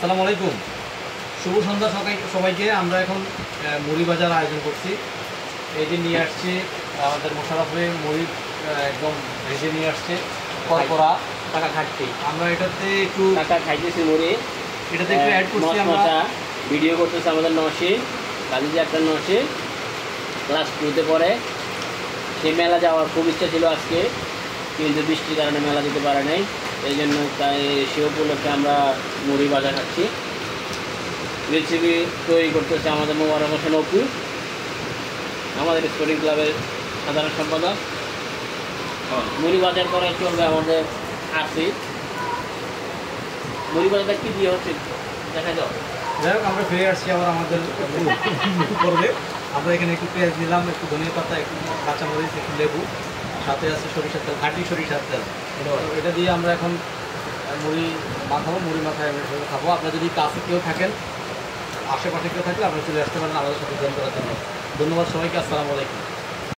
আসসালামু আলাইকুম, শুভ সন্ধ্যা সবাইকে। আমরা এখন মুড়ি ভাজার আয়োজন করছি। এই যে নিয়ে আসছে আমাদের মোশাররফ ভাই মুড়ি একদম ভেজে নিয়ে আসছে কড়কড়া টাকা খাটছি। আমরা এটাতে একটু টাকা খাইতেছি মুড়ি, এটাতে একটু অ্যাড করছি আমরা। ভিডিও করতেছে আমাদের নসি কাজে, যে একটা নসি ক্লাস 2-তে পড়ে। সে মেলা যাওয়ার খুব ইচ্ছা ছিল আজকে, কিন্তু বৃষ্টির কারণে মেলা যেতে পারে নাই। এই জন্য তাই সে উপলক্ষে আমরা মুড়ি ভাজা খাচ্ছি। রেসিপি তৈরি করতেছে আমাদের মোবারক হোসেন অপু, আমাদের স্পোর্টিং ক্লাবের সাধারণ সম্পাদক। মুড়ি ভাজার পরে চলবে আমাদের আরসি। মুড়ি ভাজাটা কী দিয়ে হচ্ছে দেখা যাও। যাই হোক, আমরা ফিরে আসছি আবার আমাদের করবে। আমরা এখানে একটু পেঁয়াজ দিলাম, একটু ধনিয়া পাতা, একটু কাঁচামরিচ, একটু লেবু, সাথে আছে সরিষার তেল, খাঁটি সরিষার তেল। এটা দিয়ে আমরা এখন মুড়ি মাখাবো। মুড়ি মাখায় আমরা খাবো। আপনারা যদি কাছে কেউ থাকেন, আশেপাশে কেউ থাকলে আপনারা চলে আসতে পারেন আমাদের সাথে জয়েন করার জন্য। ধন্যবাদ সবাইকে। আসসালামু আলাইকুম।